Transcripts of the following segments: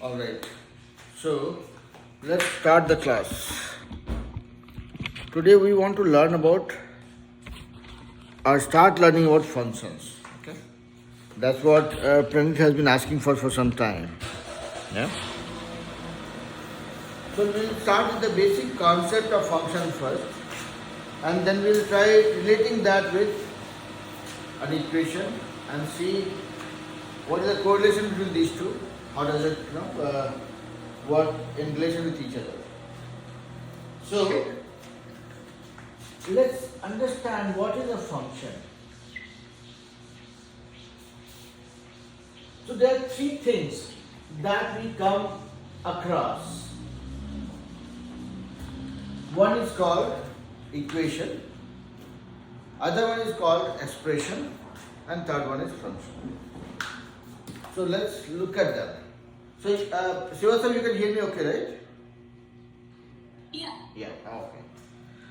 Alright, so let's start the class. Today we want to learn about or start learning about functions. Okay, that's what Pranit has been asking for some time. Yeah. So we'll start with the basic concept of function first, and then we'll try relating that with an equation and see what is the correlation between these two. How does it work in relation with each other? So let's understand what is a function. So there are three things that we come across. One is called equation, other one is called expression, and third one is function. So let's look at them. So Shiva, you can hear me okay, right? Yeah, okay.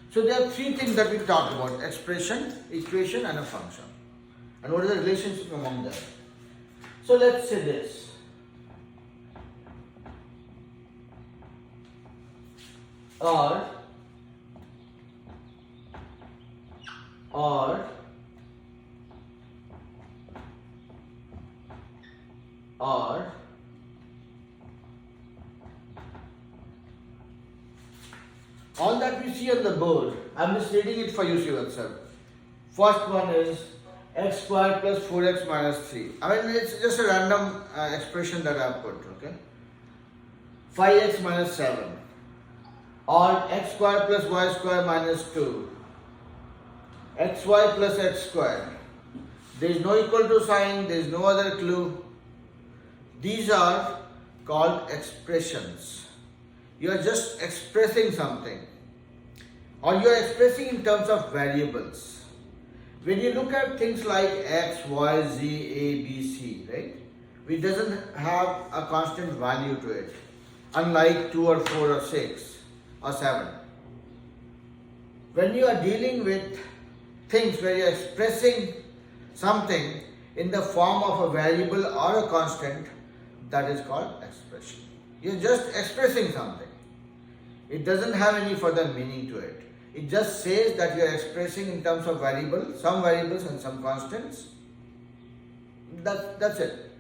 So there are three things that we talk about: expression, equation, and a function. And what is the relationship among them? So let's say this. Or all that we see on the board, I'm just reading it for you, Shivatsar. First one is x squared plus 4x minus 3. I mean, it's just a random expression that I've put, okay? 5x minus 7. Or x squared plus y squared minus 2. xy plus x squared. There is no equal to sign, there is no other clue. These are called expressions. You are just expressing something, or you are expressing in terms of variables. When you look at things like x, y, z, a, b, c, right? It doesn't have a constant value to it, unlike 2 or 4 or 6 or 7. When you are dealing with things where you are expressing something in the form of a variable or a constant, that is called expression. You are just expressing something. It doesn't have any further meaning to it. It just says that you are expressing in terms of variables, some variables and some constants. That's it.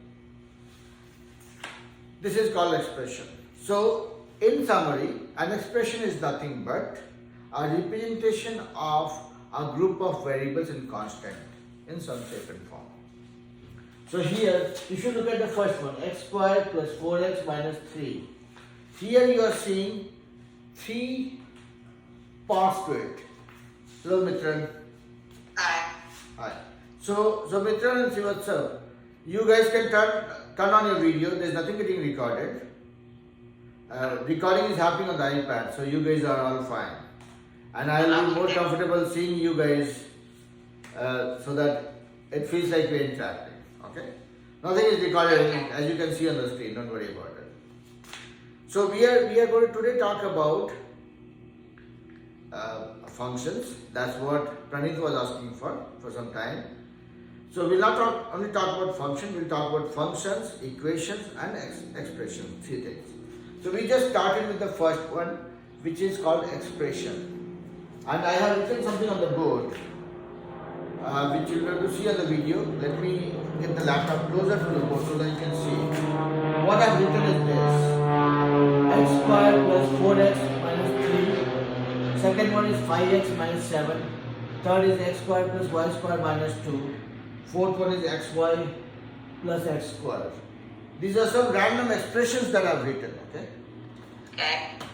This is called expression. So, in summary, an expression is nothing but a representation of a group of variables in constant in some shape and form. So here, if you look at the first one, x squared plus 4x minus 3. Here you are seeing three parts to it. Hello, Mitran. Hi. So Mitran and Shivatsa, you guys can turn on your video. There's nothing getting recorded. Recording is happening on the iPad, so you guys are all fine. And I'll be more comfortable seeing you guys so that it feels like we're interacting. Okay? Nothing is recorded as you can see on the screen, don't worry about it. So we are going to today talk about functions. That's what Pranit was asking for some time. So we'll not only talk about function, we'll talk about functions, equations and expressions, three things. So we just started with the first one, which is called expression. And I have written something on the board, which you'll be able to see on the video. Let me get the laptop closer to the board so that you can see. What I've written is this: x squared plus 4x minus 3. Second one is 5x minus 7. Third is x squared plus y squared minus 2. Fourth one is xy plus x squared. These are some random expressions that I've written, okay?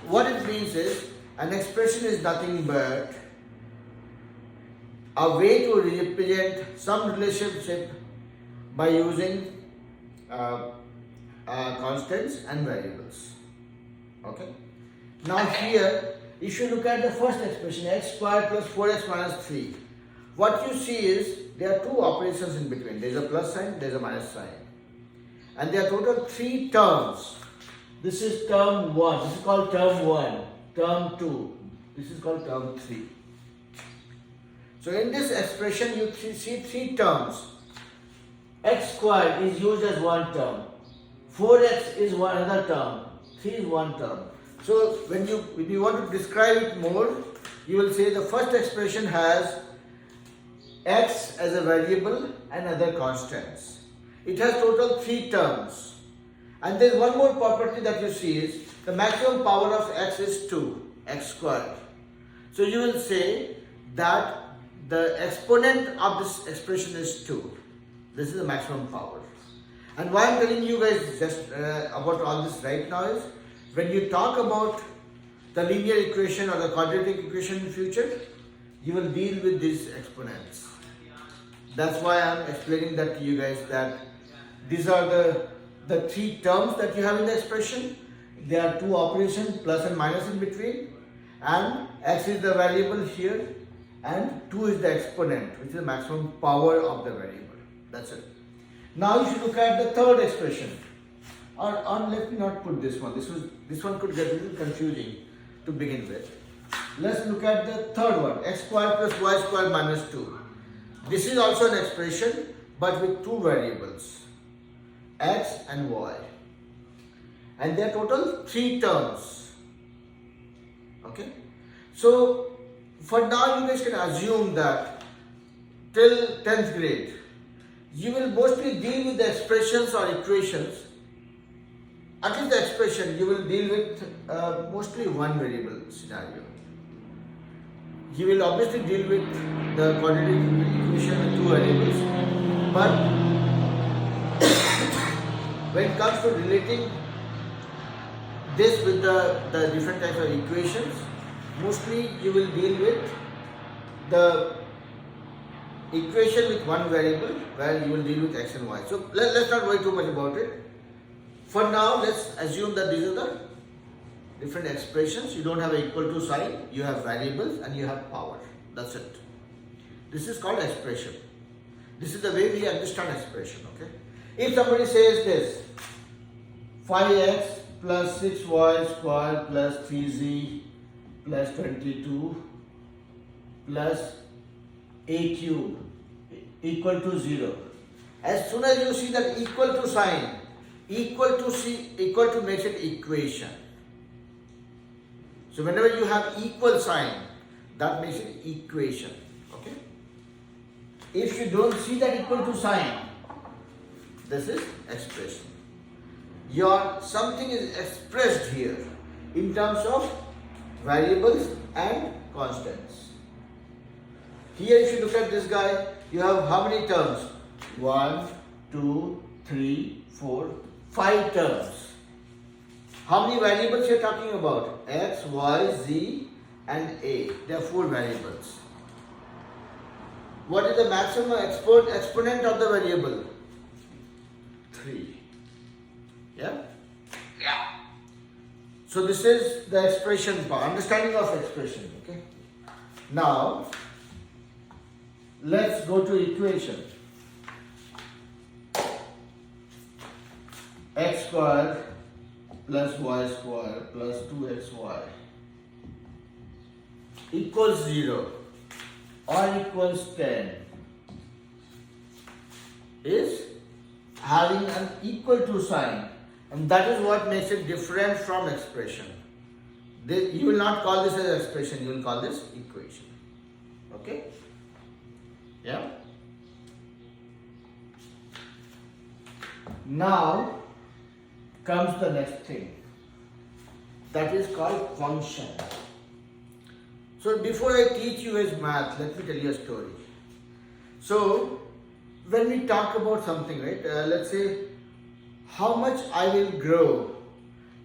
What it means is, an expression is nothing but a way to represent some relationship by using constants and variables. Okay? Now here, if you look at the first expression, x squared plus 4x minus 3, what you see is there are two operations in between. There is a plus sign, there is a minus sign. And there are total three terms. This is term 1, this is called term 1, term 2, this is called term 3. So in this expression you see three terms. X squared is used as one term, 4x is one another term, 3 is one term. So when you want to describe it more, you will say the first expression has x as a variable and other constants. It has total 3 terms. And there is one more property that you see is the maximum power of x is 2, x squared. So you will say that the exponent of this expression is 2. This is the maximum power. And why I am telling you guys just about all this right now is, when you talk about the linear equation or the quadratic equation in future, you will deal with these exponents. That's why I am explaining that to you guys, that these are the 3 terms that you have in the expression. There are 2 operations, plus and minus in between, and x is the variable here and 2 is the exponent, which is the maximum power of the variable. That's it. Now you should look at the third expression. Or let me not put this one. This one could get a little confusing to begin with. Let's look at the third one. X squared plus y squared minus 2. This is also an expression, but with 2 variables, x and y. And there are total 3 terms. Okay. So for now you guys can assume that till 10th grade, you will mostly deal with the expressions or equations. At least the expression, you will deal with mostly one variable scenario. You will obviously deal with the quadratic equation with 2 variables. But when it comes to relating this with the different types of equations, mostly you will deal with the equation with one variable, where you will deal with x and y. So let's not worry too much about it. For now, let's assume that these are the different expressions. You don't have an equal to sign, you have variables and you have power. That's it. This is called expression. This is the way we understand expression, okay? If somebody says this, 5x plus 6y squared plus 3z plus 22 plus a cube equal to 0. As soon as you see that equal to sign, equal to makes it equation. So whenever you have equal sign, that makes it equation. Okay. If you don't see that equal to sign, this is expression. Your something is expressed here in terms of variables and constants. Here if you look at this guy, you have how many terms? 1, 2, 3, 4, 5 terms. How many variables you are talking about? X, Y, Z and A. There are 4 variables. What is the maximum exponent of the variable? 3. Yeah? Yeah. So this is the expression part, understanding of expression. Okay. Now let's go to equation. X squared plus y squared plus 2xy equals 0 or equals 10 is having an equal to sign, and that is what makes it different from expression. You will not call this as expression, you will call this equation. Okay? Yeah? Now comes the next thing, that is called function. So before I teach you as math, let me tell you a story. So when we talk about something, right, let's say how much I will grow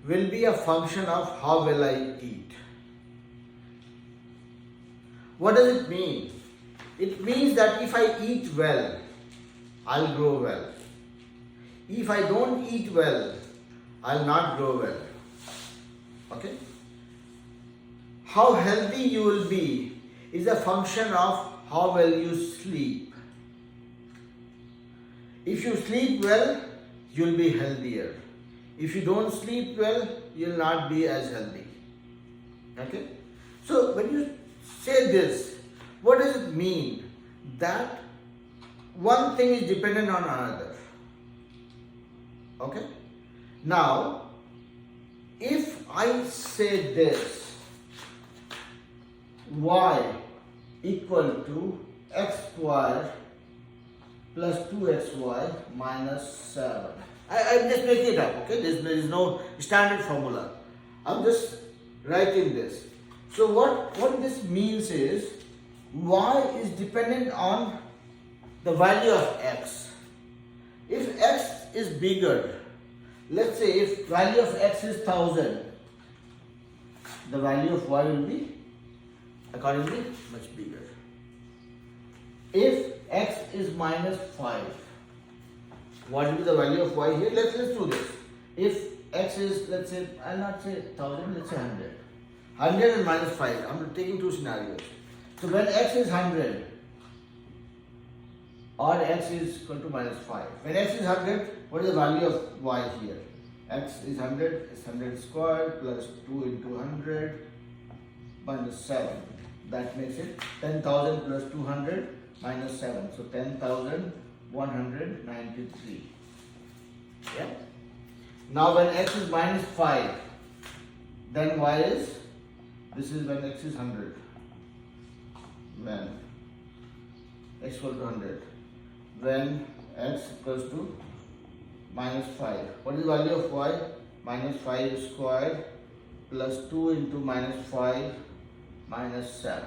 will be a function of how well I eat. What does it mean? It means that if I eat well, I'll grow well. If I don't eat well, I'll not grow well. Okay? How healthy you will be is a function of how well you sleep. If you sleep well, you'll be healthier. If you don't sleep well, you'll not be as healthy. Okay? So when you say this, what does it mean? That one thing is dependent on another. Okay? Now, if I say this, y equal to x square plus 2xy minus 7. I'm just making it up, okay? There is no standard formula. I'm just writing this. So what this means is y is dependent on the value of x. If x is bigger, let's say if value of x is 1000, the value of y will be accordingly much bigger. If x is minus 5, what will be the value of y here? Let's do this. If x is, let's say, I'll not say 1000, let's say 100. 100 and minus 5. I'm taking two scenarios. So when x is 100 or x is equal to minus 5. When x is 100, what is the value of y here? X is 100, is 100 squared plus 2 into 100 minus 7. That makes it 10,000 plus 200 minus 7. So 10,193. Yeah. Now when x is minus 5, then y is, this is when x is 100. When x equal to 100. When x equals to minus 5. What is the value of y? Minus 5 squared plus 2 into minus 5 minus 7.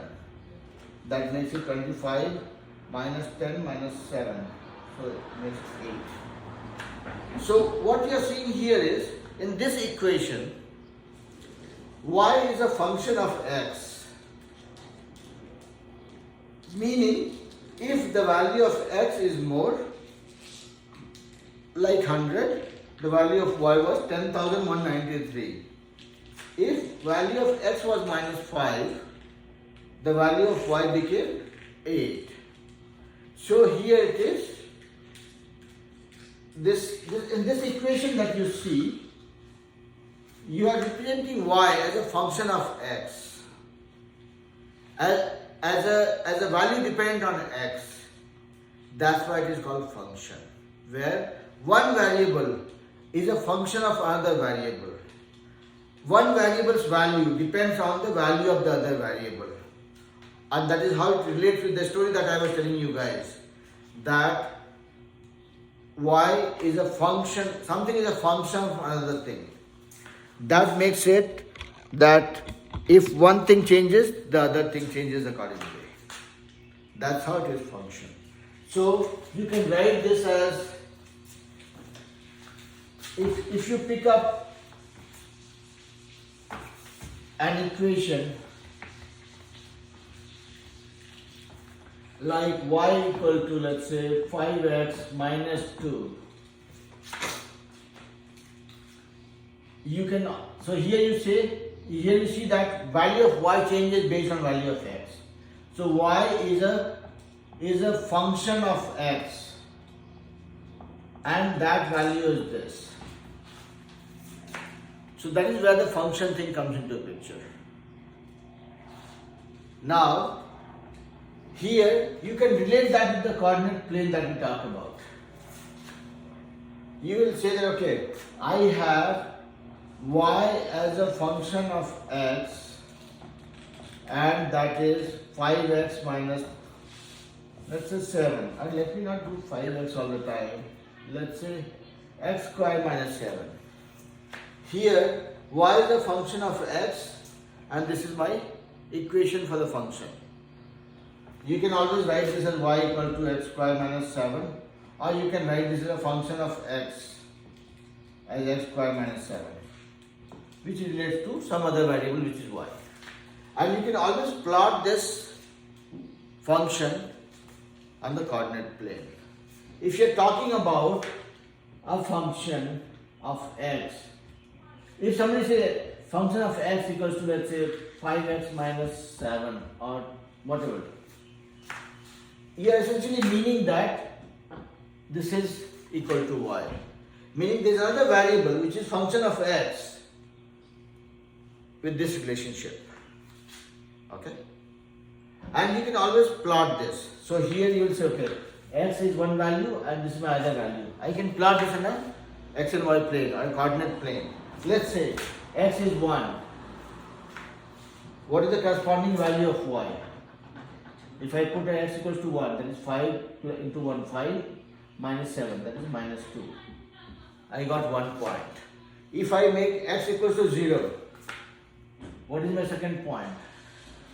That makes it 25 minus 10 minus 7. So it makes 8. So what you are seeing here is, in this equation, y is a function of x. Meaning, if the value of x is more, like 100, the value of y was 10,193. If value of x was minus 5, the value of y became 8. So here it is. In this equation that you see, you are representing y as a function of x, as a value dependent on x. That's why it is called function, where one variable is a function of another variable. One variable's value depends on the value of the other variable. And that is how it relates with the story that I was telling you guys. That y is a function, something is a function of another thing. That makes it that if one thing changes, the other thing changes accordingly. That's how it is function. So you can write this as, if you pick up an equation like y equal to, let's say, 5x minus 2. You can, so here you see that value of y changes based on value of x. So y is a function of x, and that value is this. So that is where the function thing comes into picture. Now, here you can relate that with the coordinate plane that we talked about. You will say that, okay, I have y as a function of x, and that is 5x minus, let's say 7. And let me not do 5x all the time. Let's say x squared minus 7. Here, y is a function of x, and this is my equation for the function. You can always write this as y equal to x squared minus 7, or you can write this as a function of x as x squared minus 7, which relates to some other variable which is y. And you can always plot this function on the coordinate plane. If you are talking about a function of x, if somebody says function of x equals to, let's say, 5x minus 7 or whatever, you are essentially meaning that this is equal to y. Meaning there is another variable which is function of x with this relationship. Okay? And you can always plot this. So here you will say, okay, x is one value and this is my other value. I can plot this in a x and y plane or coordinate plane. Let's say x is 1. What is the corresponding value of y? If I put x equals to 1, that is 5 into 1, 5 minus 7, that is minus 2. I got 1 point. If I make x equals to 0, what is my second point?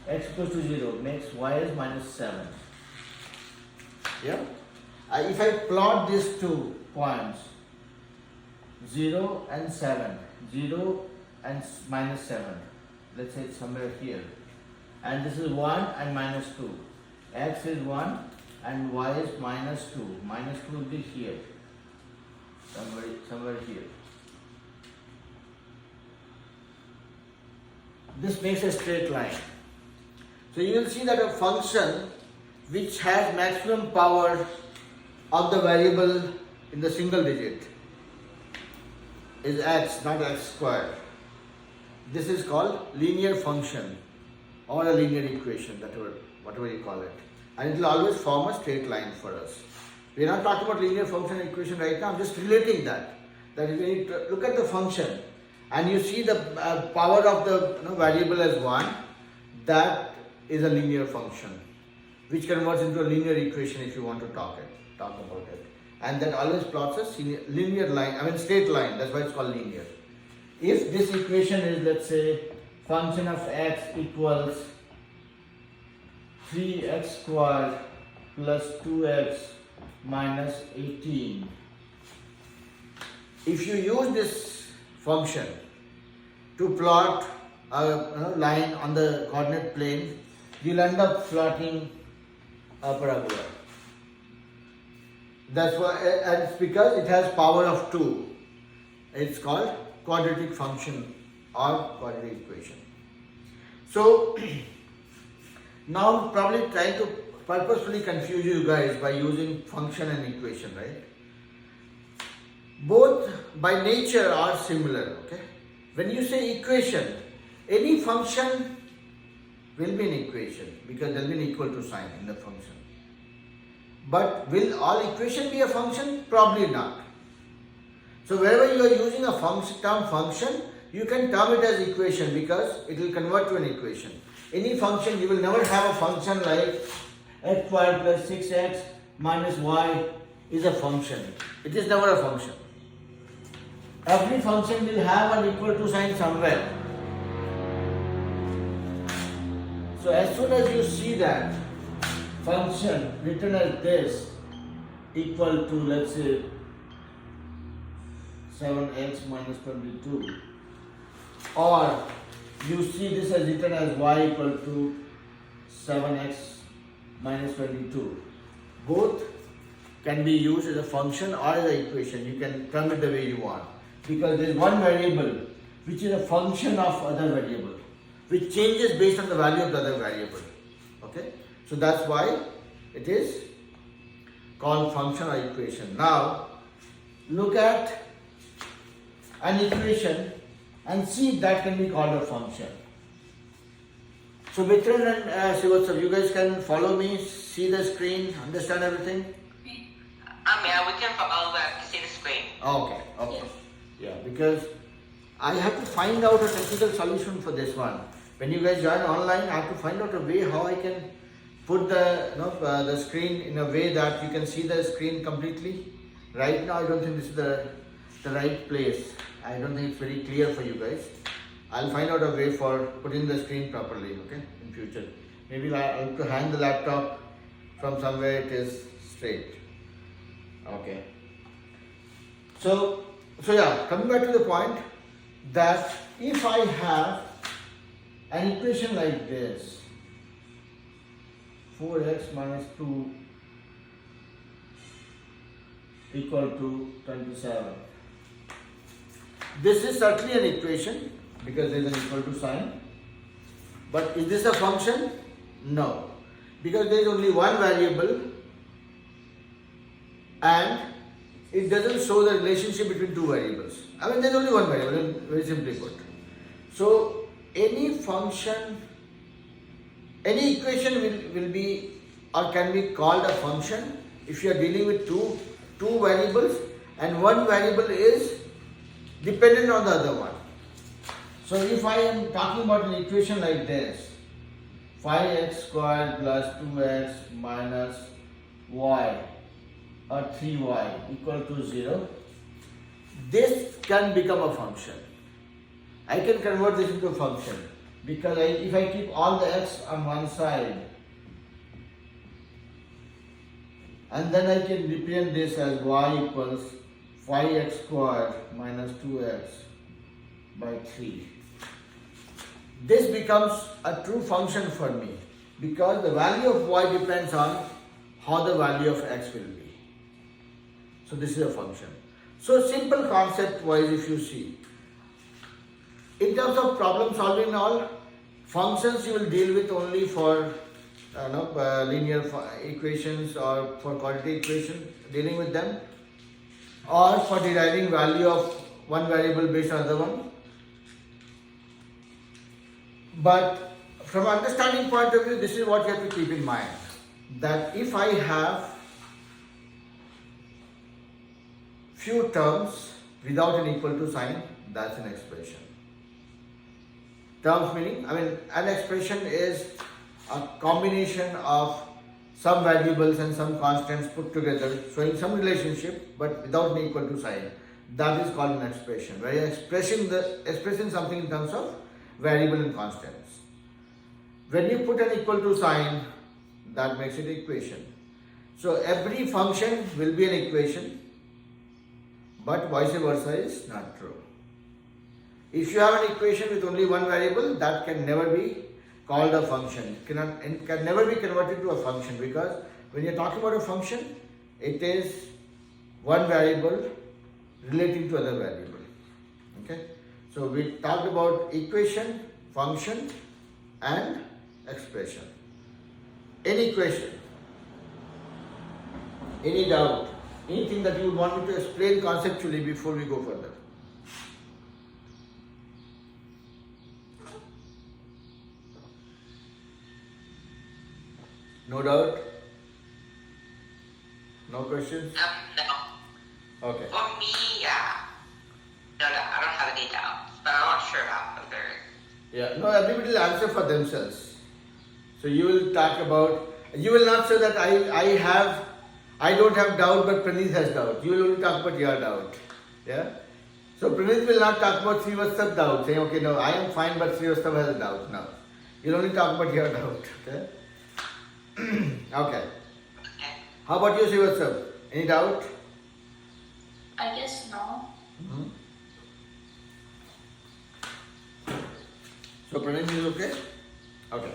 X equals to 0 makes y is minus 7. Yeah? If I plot these 2 points, 0 and 7, 0 and minus 7, let's say it's somewhere here, and this is 1 and minus 2, x is 1 and y is minus 2, minus 2 will be here, somewhere here. This makes a straight line. So you will see that a function which has maximum power of the variable in the single digit is x, not x squared. This is called linear function or a linear equation, whatever you call it. And it will always form a straight line for us. We are not talking about linear function and equation right now, I'm just relating that. That if you look at the function and you see the power of the variable as 1, that is a linear function which converts into a linear equation if you want to talk about it. And that always plots a linear line, straight line, that's why it's called linear. If this equation is, let's say, function of x equals 3x squared plus 2x minus 18. If you use this function to plot a line on the coordinate plane, you'll end up plotting a parabola. That's why, and it's because it has power of 2. It's called quadratic function or quadratic equation. So now I'm probably trying to purposefully confuse you guys by using function and equation, right? Both by nature are similar, okay? When you say equation, any function will be an equation because there will be an equal to sign in the function. But will all equation be a function? Probably not. So wherever you are using a term function, you can term it as equation because it will convert to an equation. Any function, you will never have a function like x squared plus 6x minus y is a function. It is never a function. Every function will have an equal to sign somewhere. So as soon as you see that function written as this equal to, let's say, 7x minus 22, or you see this as written as y equal to 7x minus 22, both can be used as a function or as an equation. You can term it the way you want because there is one variable which is a function of other variable which changes based on the value of the other variable. Okay, so that's why it is called function or equation. Now look at an equation and see if that can be called a function. So Mitran and Srivatsav, you guys can follow me, see the screen, understand everything? Yeah, we can follow that to see the screen. Okay. Yeah, because I have to find out a technical solution for this one. When you guys join online, I have to find out a way how I can put the screen in a way that you can see the screen completely. Right now, I don't think this is the right place. I don't think it's very clear for you guys. I'll find out a way for putting the screen properly, okay, in future. Maybe I'll have to hang the laptop from somewhere it is straight. Okay. So yeah, coming back to the point that if I have an equation like this, 4x minus 2 equal to 27. This is certainly an equation because there is an equal to sign. But is this a function? No. Because there is only one variable and it doesn't show the relationship between two variables. There is only one variable, very simply put. So any function, any equation will be or can be called a function if you are dealing with two variables and one variable is dependent on the other one. So if I am talking about an equation like this, 5x squared plus 2x minus y or 3y equal to 0, this can become a function. I can convert this into a function because if I keep all the x on one side and then I can represent this as y equals 5x squared minus 2x by 3. This becomes a true function for me because the value of y depends on how the value of x will be. So this is a function. So simple concept wise, if you see, in terms of problem solving and all, functions you will deal with only for linear equations or for quadratic equations, dealing with them, or for deriving value of one variable based on another one. But from understanding point of view, this is what you have to keep in mind, that if I have few terms without an equal to sign, that's an expression. Terms meaning, an expression is a combination of some variables and some constants put together, showing some relationship but without an equal to sign. That is called an expression, where you are expressing something in terms of variable and constants. When you put an equal to sign, that makes it equation. So every function will be an equation, but vice versa is not true. If you have an equation with only one variable, that can never be called a function. It can never be converted to a function, because when you are talking about a function, it is one variable relating to other variable. Okay? So we talked about equation, function and expression. Any question? Any doubt? Anything that you would want me to explain conceptually before we go further? No doubt? No questions? No. Okay. For me, yeah. No, I don't have any doubts, but I'm not sure about whether. Yeah, no, everybody will answer for themselves. So you will talk about, you will not say that I don't have doubt, but Praneeth has doubt. You will only talk about your doubt. Yeah? So Praneeth will not talk about Srivastav doubt, saying, okay, no, I am fine, but Srivastav has a doubt. No. You'll only talk about your doubt. Okay? Okay. How about you, Srivastav? Any doubt? I guess no. Mm-hmm. So Praneeth is okay? Okay.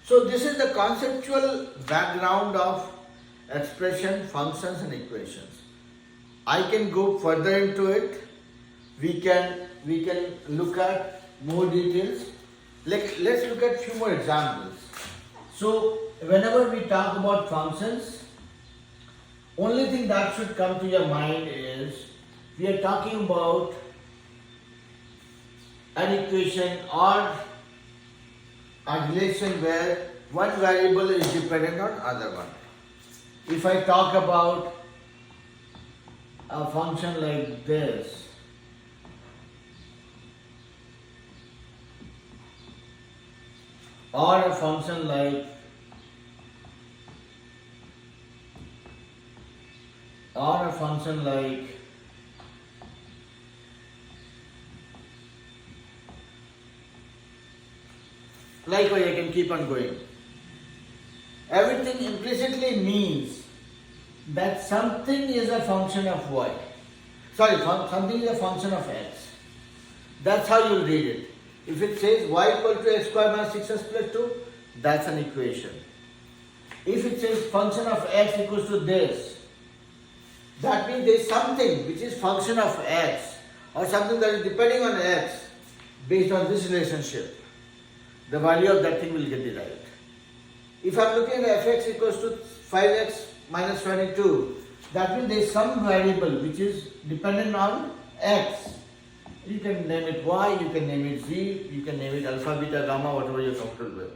So this is the conceptual background of expression, functions and equations. I can go further into it. We can look at more details. Let's look at few more examples. So whenever we talk about functions, only thing that should come to your mind is we are talking about an equation or a relation where one variable is dependent on other one. If I talk about a function like this, or a function like likewise I can keep on going. Everything implicitly means that something is a function of y. Something is a function of x. That's how you read it. If it says y equal to x squared minus 6x plus 2, that's an equation. If it says function of x equals to this, that means there is something which is function of x, or something that is depending on x based on this relationship. The value of that thing will get derived. If I am looking at fx equals to 5x minus 22, that means there is some variable which is dependent on x. You can name it y, you can name it z, you can name it alpha, beta, gamma, whatever you are comfortable with.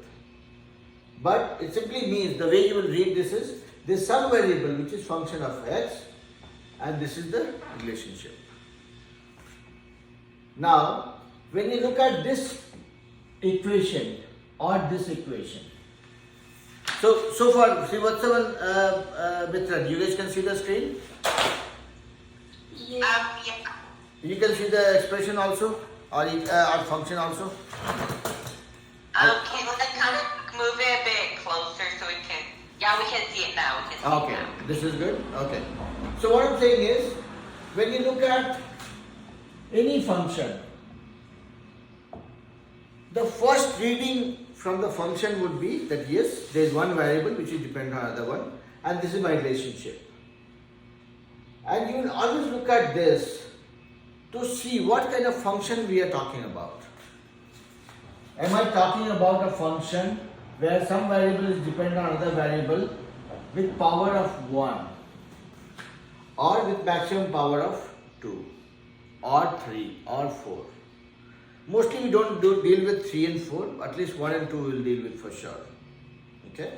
But it simply means the way you will read this is, there is some variable which is function of x, and this is the relationship. Now, when you look at this equation or this equation, so far, Srivatsavan, Mitra, you guys can see the screen? Yeah. Yeah. You can see the expression also, or function also? Can we kind of move it a bit closer so we can, yeah, we can see it now. We can see Okay, it now. this is good. Okay. So what I'm saying is, when you look at any function, the first reading from the function would be that yes, there is one variable which is dependent on another one, and this is my relationship. And you will always look at this to see what kind of function we are talking about. Am I talking about a function where some variable is dependent on another variable with power of 1, or with maximum power of 2, or 3, or 4? Mostly we don't deal with 3 and 4, at least 1 and 2 we'll deal with for sure. Okay?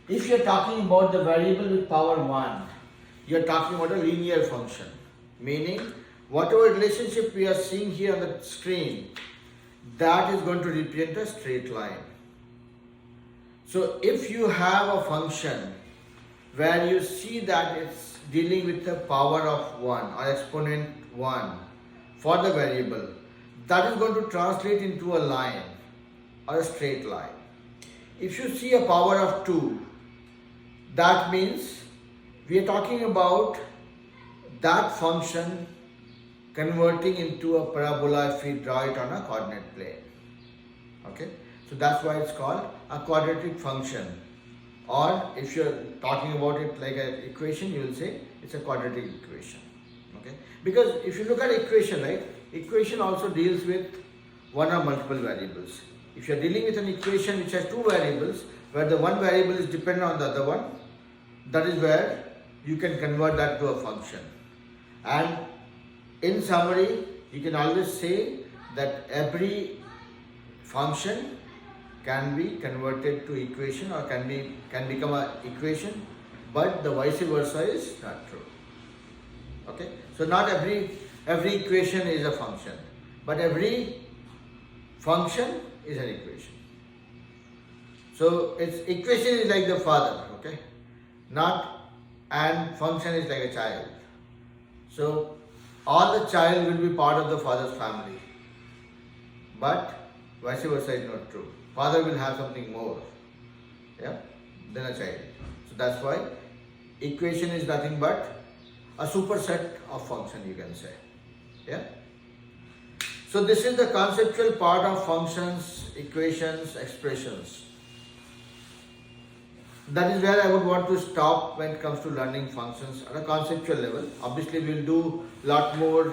If you're talking about the variable with power 1, you're talking about a linear function, meaning whatever relationship we are seeing here on the screen, that is going to represent a straight line. So if you have a function where you see that it's dealing with the power of 1 or exponent 1 for the variable, that is going to translate into a line or a straight line. If you see a power of 2, that means we are talking about that function converting into a parabola if we draw it on a coordinate plane. Okay, so that's why it's called a quadratic function. Or if you're talking about it like an equation, you will say it's a quadratic equation. Okay, because if you look at equation, right, equation also deals with one or multiple variables. If you're dealing with an equation which has two variables, where the one variable is dependent on the other one, that is where you can convert that to a function. And in summary, you can always say that every function can be converted to equation or can become an equation, but the vice versa is not true. Okay, so not every equation is a function, but every function is an equation. So its equation is like the father, okay, and function is like a child. So all the child will be part of the father's family, but vice versa is not true. Father will have something more, yeah, than a child. So that's why equation is nothing but a superset of function, you can say. Yeah. So this is the conceptual part of functions, equations, expressions. That is where I would want to stop when it comes to learning functions at a conceptual level. Obviously, we'll do a lot more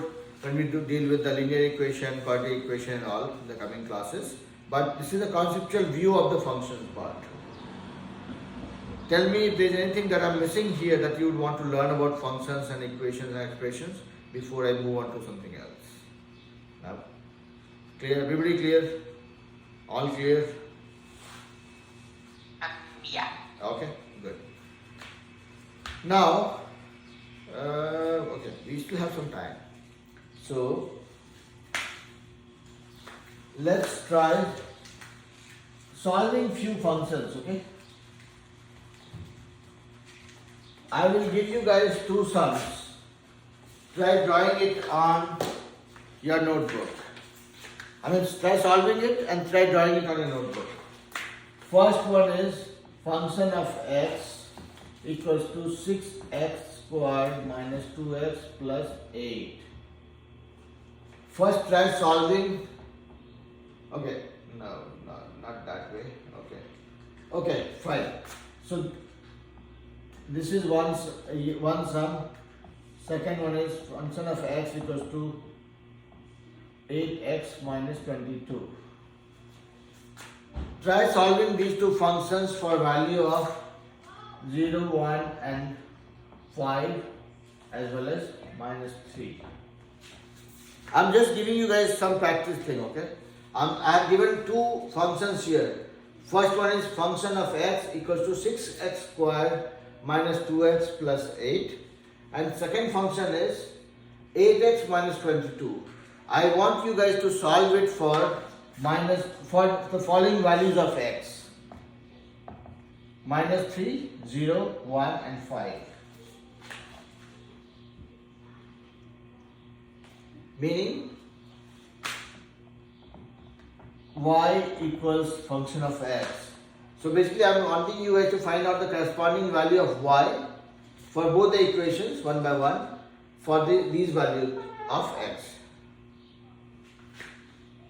when we deal with the linear equation, quadratic equation and all in the coming classes. But this is the conceptual view of the functions part. Tell me if there is anything that I'm missing here that you would want to learn about functions and equations and expressions before I move on to something else. Now, clear? Everybody clear? All clear? Yeah. Okay, good. Now, okay, we still have some time. So, let's try solving few functions, okay? I will give you guys two sums. Try drawing it on your notebook. Try solving it and try drawing it on your notebook. First one is function of x equals to 6x squared minus 2x plus 8. First try solving. Okay, no, not that way. Okay, fine. So this is one sum. Second one is function of x equals to 8x minus 22. Try solving these two functions for value of 0, 1 and 5 as well as minus 3. I'm just giving you guys some practice thing, okay? I have given two functions here. First one is function of x equals to 6x squared minus 2x plus 8. And second function is 8x minus 22. I want you guys to solve it for the following values of x. Minus 3, 0, 1 and 5. Meaning y equals function of x. So basically I am wanting you guys to find out the corresponding value of y for both the equations one by one for these values of x.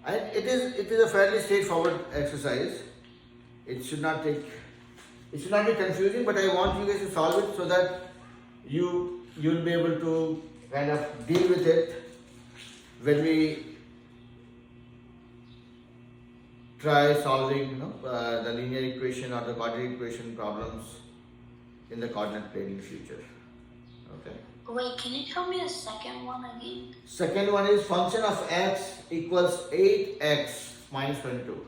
And it is a fairly straightforward exercise. It should not be confusing, but I want you guys to solve it so that you'll be able to kind of deal with it when we try solving the linear equation or the quadratic equation problems in the coordinate plane in the future. Okay. Wait, can you tell me the second one again? Second one is function of x equals 8x minus 22.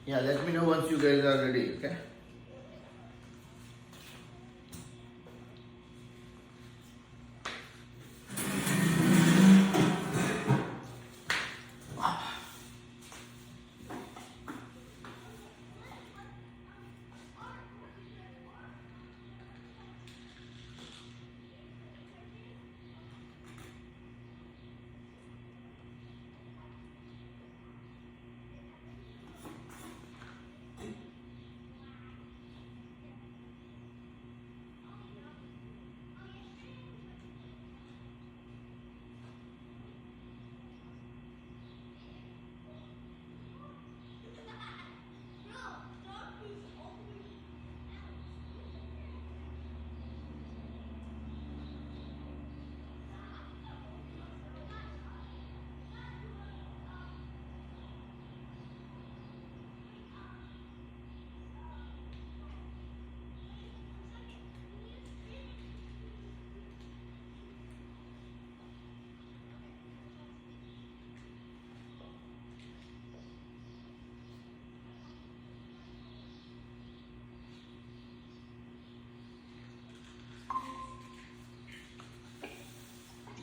Yeah, let me know once you guys are ready, okay?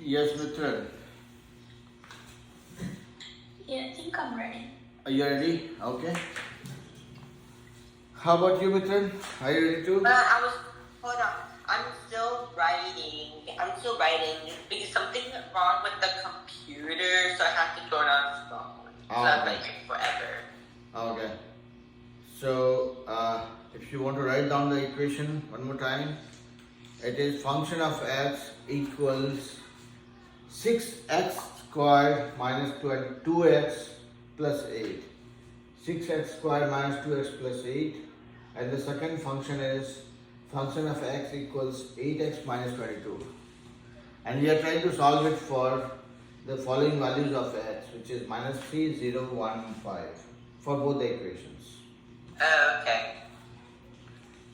Yes, Mithran. Yeah, I think I'm ready. Are you ready? Okay. How about you, Mithran? Are you ready too? Hold on. I'm still writing because something went wrong with the computer, so I have to turn on the phone. So I'm Okay. waiting forever. Okay. So, if you want to write down the equation one more time, it is function of x equals 6x squared minus 2x plus 8. 6x squared minus 2x plus 8. And the second function is function of x equals 8x minus 22. And we are trying to solve it for the following values of x, which is minus 3, 0, 1, 5 for both the equations. Okay.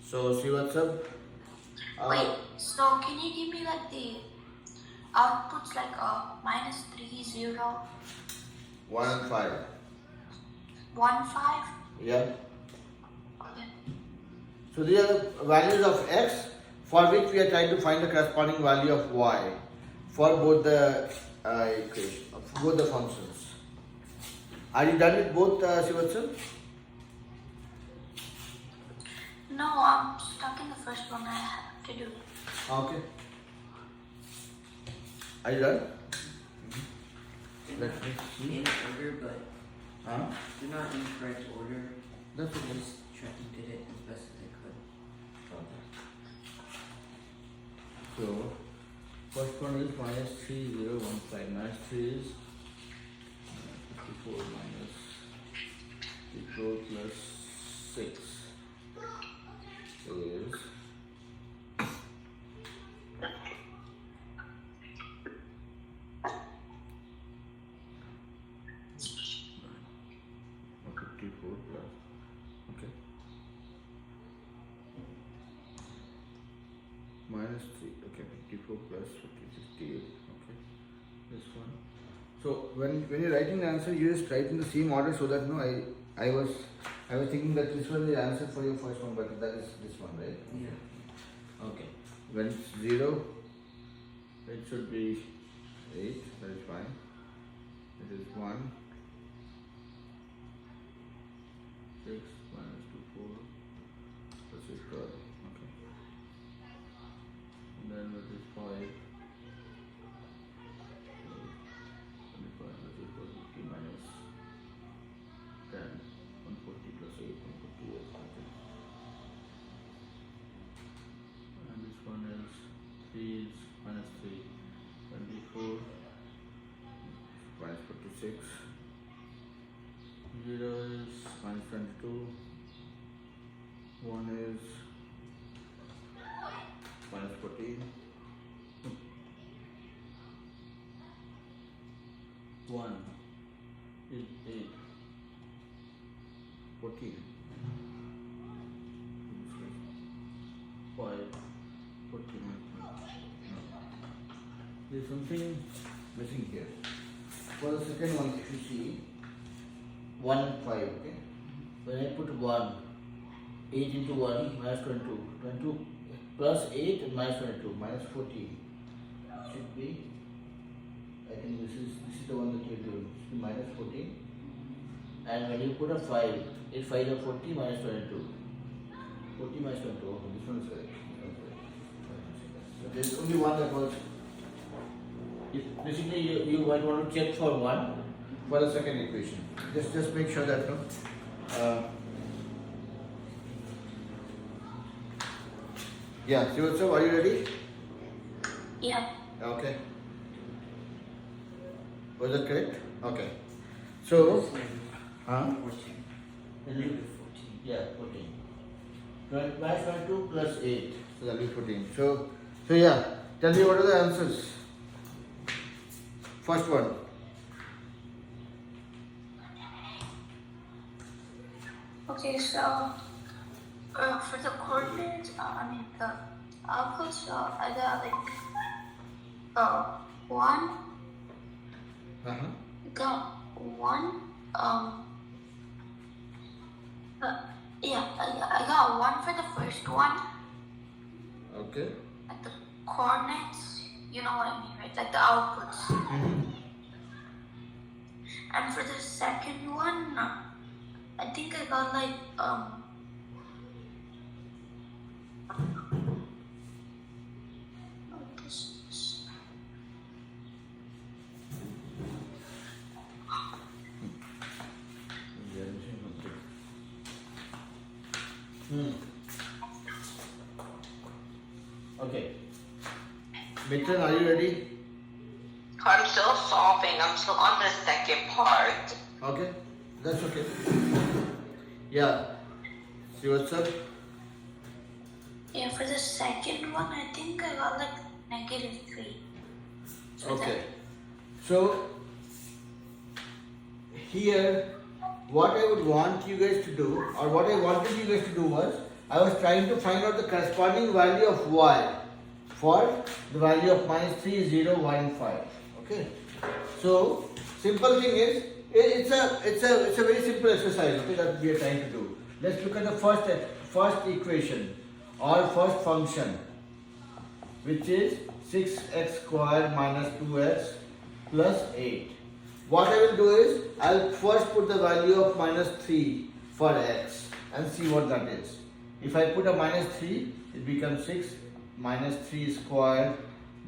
So, see what's up? Wait, so can you give me like the outputs like minus 3, 0, 1 and 5. 1, 5? Yeah. Okay. So these are the values of x for which we are trying to find the corresponding value of y for both the equation, both the functions. Are you done with both, Sivatsan? No, I'm stuck in the first one. I have to do it. Okay. Are you done? They're not in order, but Huh? they're not in correct order. That's I okay. just tried to did it as best as I could. So first one is minus 3015. Minus 3 is 54 minus 54 plus 6 is minus 3, okay, 54 plus 58, okay, this one. So when you're writing the answer, you just write in the same order so that no, I was thinking that this was the answer for your first one, but that is this one, right? Yeah. Okay. When it's 0, it should be 8, that is fine. It is 1, 6 minus 2, 4, plus 6, 12, okay. And then it is 5, 25, that is 50 minus 10, 140 plus 8, 148, okay. And this one is 3 is minus 3, 24 minus 46, 0 is minus 22, 1 is minus 14, 1 is 8, 14, 5, 14, no. There's something missing here. For the second one, if you see 1 and 5, okay? When I put 1, 8 into 1 minus 22, 22 plus 8 and minus 22, minus 14. It should be, I think this is the one that you're doing. It should be minus 14. And when you put a 5, 8 5 are 40 minus 22. 40 minus 22, okay, this one is correct. So there's only one that was. Basically, you might want to check for one for the second equation. Just make sure that no. Yeah, so are you ready? Yeah. Okay. Was that correct? Okay. So, huh? 14. Negative 14. Yeah, 14. Minus 22 plus 8, so that will be 14. So yeah, tell me what are the answers. First one. Okay, so for the coordinates, the outputs, I got like 1. Uh-huh. I got 1. I got 1 for the first one. Okay. Like the coordinates, you know what I mean, right? Like the outputs. Mm-hmm. And for the second one, I think I got like this is Okay. Mitran, are you ready? I'm still solving. I'm still on the second part. Okay. That's okay. Yeah. See what's up? yeah. For the second one, I think I got like -3. So Okay. So here, what I would want you guys to do, or what I wanted you guys to do was, I was trying to find out the corresponding value of y for the value of -3015. Okay. So simple thing is, it's a very simple exercise. Okay, that we are trying to do. Let's look at the first equation or first function, which is 6x squared minus 2x plus 8. What I will do is, I'll first put the value of -3 for x and see what that is. If I put a -3, it becomes 6 minus 3 squared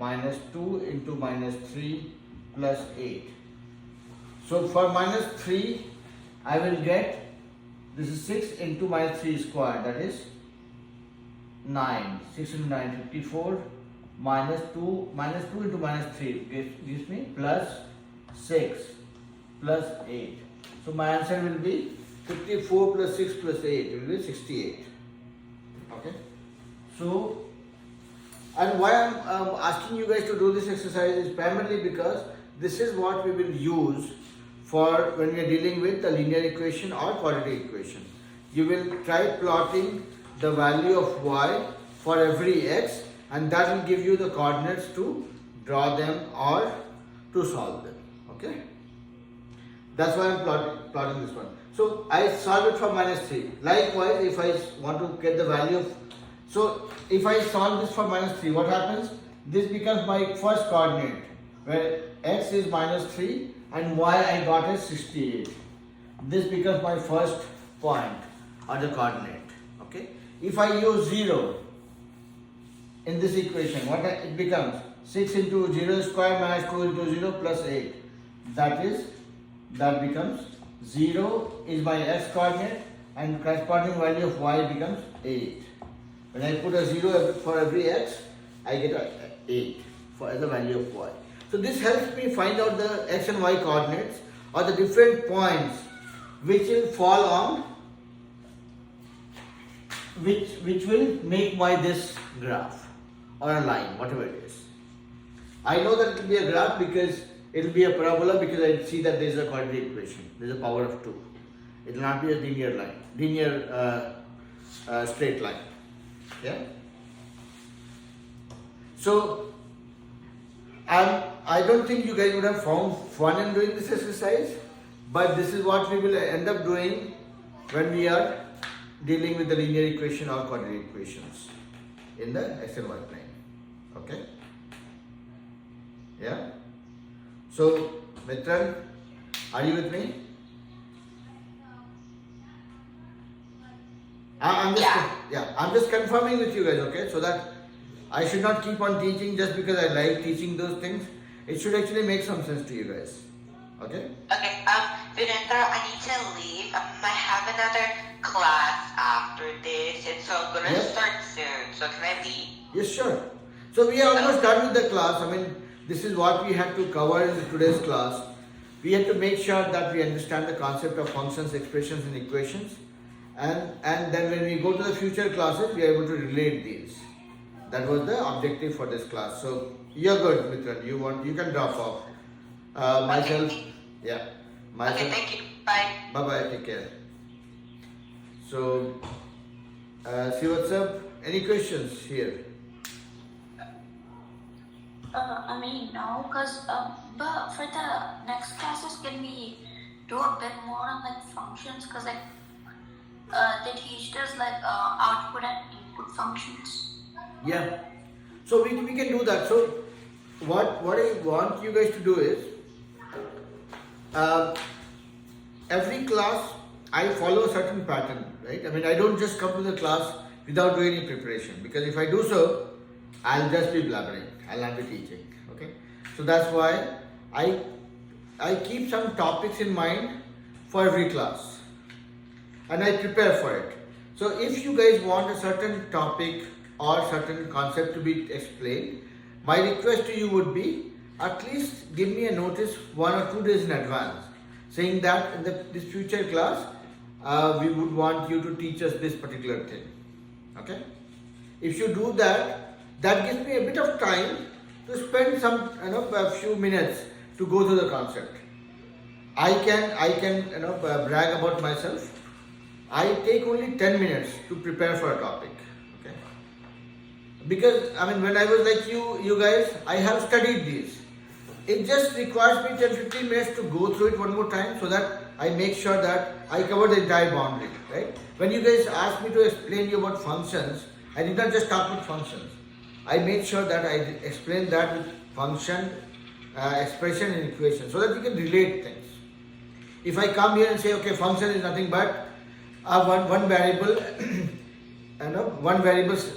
minus 2 into -3 plus 8. So for -3, I will get, this is 6 into -3 squared, that is 9. 6 into 9, 54 minus 2 into minus 3 gives me plus 6 plus 8. So my answer will be 54 plus 6 plus 8 will be 68. Okay. So, and why I'm asking you guys to do this exercise is primarily because this is what we will use for when we are dealing with a linear equation or quadratic equation. You will try plotting the value of y for every x, and that will give you the coordinates to draw them or to solve them. Okay. That's why I'm plotting this one. So I solve it for minus 3. Likewise, if I want to get the value of, so if I solve this for minus 3, what happens? This becomes my first coordinate, where x is minus 3 and y I got is 68. This becomes my first point or the coordinate. Okay. If I use 0 in this equation, what it becomes? 6 into 0 square minus 2 into 0 plus 8. That becomes 0 is my x coordinate and corresponding value of y becomes 8. When I put a 0 for every x, I get a 8 for the value of y. So this helps me find out the x and y coordinates or the different points which will fall on which will make my this graph or a line, whatever it is. I know that it will be a graph because it will be a parabola, because I see that there is a quadratic equation. There is a power of 2. It will not be a linear line, straight line. Yeah. So I don't think you guys would have found fun in doing this exercise, but this is what we will end up doing when we are dealing with the linear equation or quadratic equations in the x and y plane. Okay. Yeah. So Mitran, are you with me? I'm just confirming with you guys, okay? So that I should not keep on teaching just because I like teaching those things. It should actually make some sense to you guys. Okay? Okay, Virendra, I need to leave. I have another class after this, and so I'm gonna start soon. So can I leave? Yes, sure. So we are almost done with the class. I mean, this is what we had to cover in today's class. We had to make sure that we understand the concept of functions, expressions, and equations. And then when we go to the future classes, we are able to relate these. That was the objective for this class. So you're good, Mitran. You can drop off. Myself, yeah. Myself. Okay, thank you. Bye. Bye bye. Take care. So, see what's up. Any questions here? I mean, no, because but for the next classes, can we do a bit more on like functions? Because like they teach us like output and input functions. Yeah. So we can do that. So what I want you guys to do is every class I follow a certain pattern, right? I mean, I don't just come to the class without doing any preparation, because if I do so, I'll just be blabbering. I'll not be teaching. Okay. So that's why I keep some topics in mind for every class, and I prepare for it. So if you guys want a certain topic or certain concept to be explained, my request to you would be at least give me a notice 1 or 2 days in advance, saying that in this future class we would want you to teach us this particular thing. Okay. If you do that, that gives me a bit of time to spend a few minutes to go through the concept. I can brag about myself. I take only 10 minutes to prepare for a topic. Okay. Because I mean, when I was like you guys, I have studied these. It just requires me 10-15 minutes to go through it one more time, so that I make sure that I cover the entire boundary, right? When you guys asked me to explain you about functions, I did not just start with functions. I made sure that I explained that with function, expression and equation, so that you can relate things. If I come here and say, okay, function is nothing but one variable, one variable's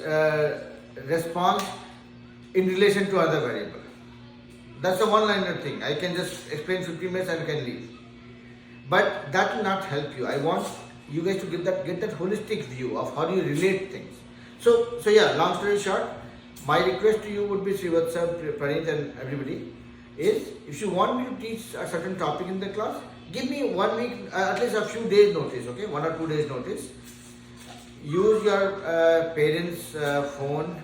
response in relation to other variable. That's a one-liner thing. I can just explain 15 minutes and I can leave. But that will not help you. I want you guys to get that holistic view of how do you relate things. So yeah, long story short, my request to you would be Srivatsa, Pranit and everybody is if you want me to teach a certain topic in the class, give me 1 week, at least a few days notice, okay, 1 or 2 days notice. Use your parents' phone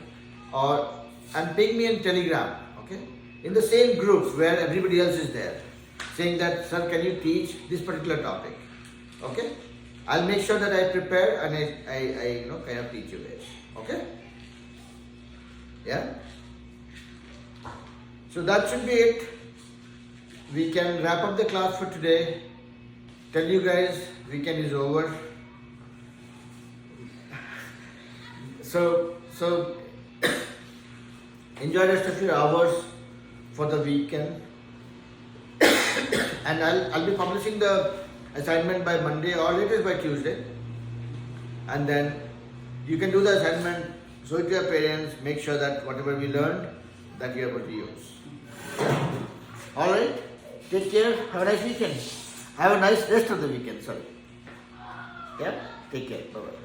and ping me in Telegram, okay, in the same groups where everybody else is there, saying that, sir, can you teach this particular topic, okay? I'll make sure that I prepare and I kind of teach you guys, okay? Yeah. So that should be it. We can wrap up the class for today. Tell you guys, weekend is over. So enjoy the rest of your hours for the weekend. And I'll be publishing the assignment by Monday or latest by Tuesday. And then you can do the assignment, show it to your parents, make sure that whatever we learned, that you are able to use. Alright? Take care. Have a nice weekend. Have a nice rest of the weekend. Sorry. Yeah? Take care. Bye-bye.